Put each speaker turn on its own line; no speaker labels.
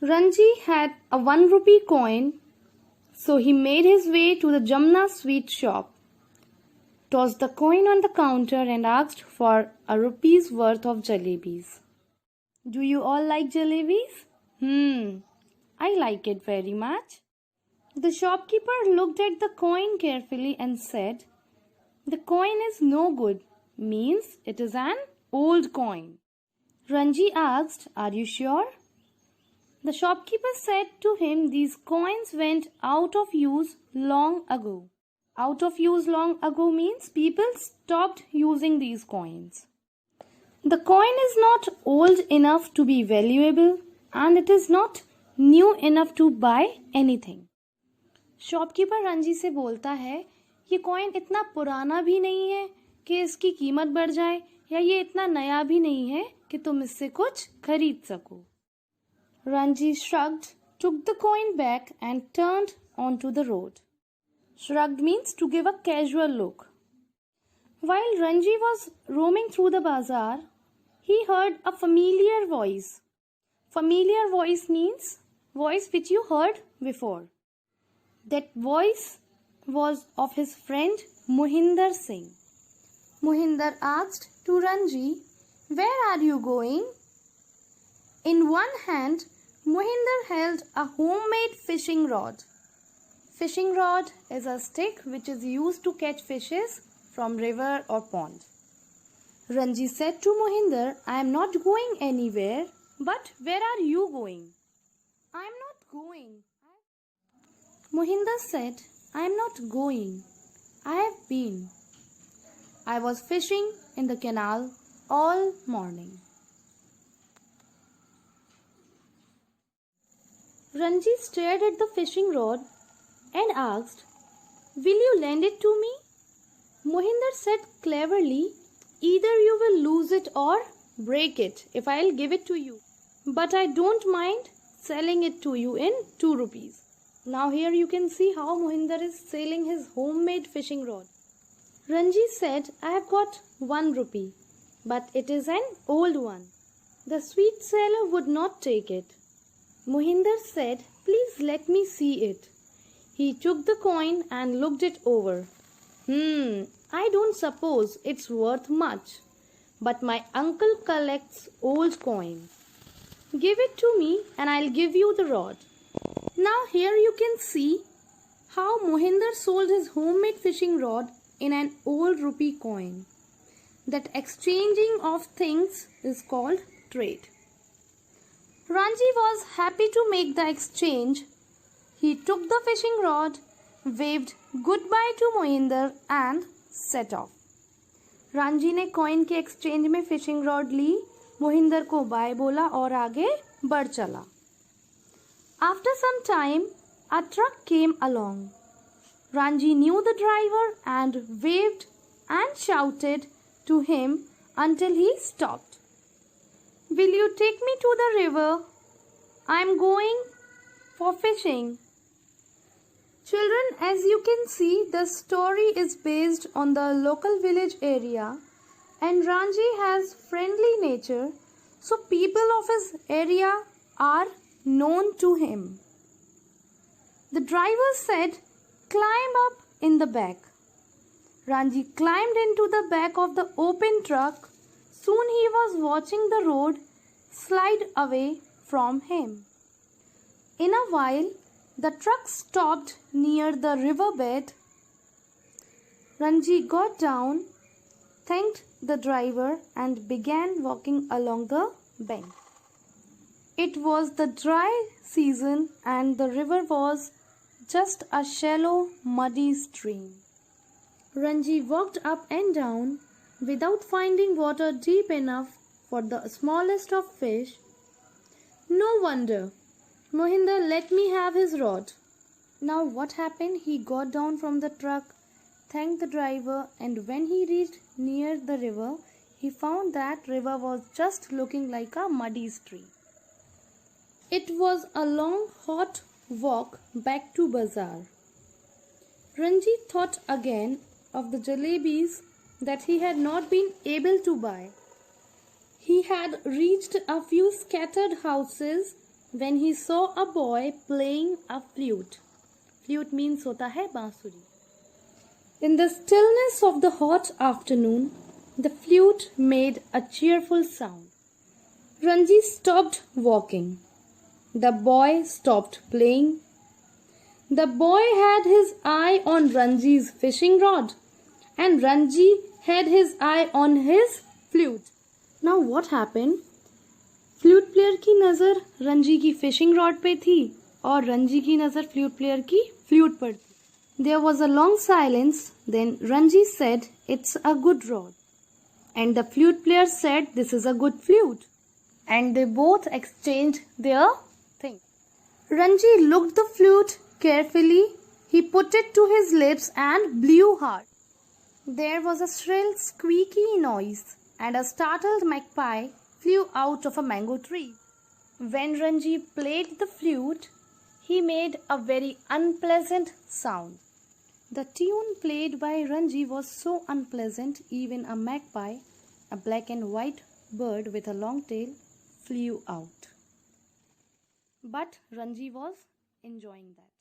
Ranji had a 1 rupee coin, so he made his way to the Jamna sweet shop, tossed the coin on the counter and asked for a rupee's worth of jalebis. Do you all like jalebis? I like it very much. The shopkeeper looked at the coin carefully and said, "The coin is no good, means it is an old coin." Ranji asked, "Are you sure?" The shopkeeper said to him, "These coins went out of use long ago." Out of use long ago means people stopped using these coins. The coin is not old enough to be valuable and it is not new enough to buy anything. Shopkeeper Ranji से बोलता है, ये coin इतना पुराना भी नहीं है कि इसकी कीमत बढ़ जाए या ये इतना नया भी नहीं है कि तुम इससे कुछ खरीद सको. Ranji shrugged, took the coin back and turned onto the road. Shrugged means to give a casual look. While Ranji was roaming through the bazaar, he heard a familiar voice. Familiar voice means voice which you heard before. That voice was of his friend Mohinder Singh. Mohinder asked to Ranji, "Where are you going?" In one hand, Mohinder held a homemade fishing rod. Fishing rod is a stick which is used to catch fishes from river or pond. Ranji said to Mohinder, "I am not going anywhere, but where are you going?" "I am not going." Mohinder said, "I am not going. I have been. I was fishing in the canal all morning." Ranji stared at the fishing rod and asked, "Will you lend it to me?" Mohinder said cleverly, "Either you will lose it or break it if I'll give it to you. But I don't mind selling it to you in 2 rupees. Now here you can see how Mohinder is selling his homemade fishing rod. Ranji said, "I have got 1 rupee, but it is an old one." The sweet seller would not take it. Mohinder said, "Please let me see it." He took the coin and looked it over. I don't suppose it's worth much, but my uncle collects old coins. Give it to me and I'll give you the rod. Now here you can see how Mohinder sold his homemade fishing rod in an old rupee coin. That exchanging of things is called trade. Ranji was happy to make the exchange. He took the fishing rod, waved goodbye to Mohinder and set off. Ranji ने coin के exchange में fishing rod ली, मोहिंदर को bye बोला और आगे बढ़ चला. After some time, a truck came along. Ranji knew the driver and waved and shouted to him until he stopped. "Will you take me to the river? I'm going for fishing." Children, as you can see, the story is based on the local village area and Ranji has friendly nature, so people of his area are known to him. The driver said, "Climb up in the back." Ranji climbed into the back of the open truck. Soon he was watching the road slide away from him. In a while, the truck stopped near the riverbed. Ranji got down, thanked the driver and began walking along the bank. It was the dry season and the river was just a shallow, muddy stream. Ranji walked up and down without finding water deep enough for the smallest of fish. No wonder. Mohinder let me have his rod. Now what happened? He got down from the truck, thanked the driver, and when he reached near the river, he found that river was just looking like a muddy stream. It was a long, hot walk back to bazaar. Ranji thought again of the jalebis that he had not been able to buy. He had reached a few scattered houses when he saw a boy playing a flute. Flute means होता है बांसुरी. In the stillness of the hot afternoon, the flute made a cheerful sound. Ranji stopped walking. The boy stopped playing. The boy had his eye on Ranji's fishing rod, and Ranji had his eye on his flute. Now what happened? Flute player की नज़र रंजी की fishing rod पे थी और रंजी की नज़र flute player की flute पर थी. There was a long silence. Then Ranji said, "It's a good rod." And the flute player said, "This is a good flute." And they both exchanged their things. Ranji looked the flute carefully. He put it to his lips and blew hard. There was a shrill squeaky noise, and a startled magpie flew out of a mango tree. When Ranji played the flute, he made a very unpleasant sound. The tune played by Ranji was so unpleasant, even a magpie, a black and white bird with a long tail, flew out. But Ranji was enjoying that.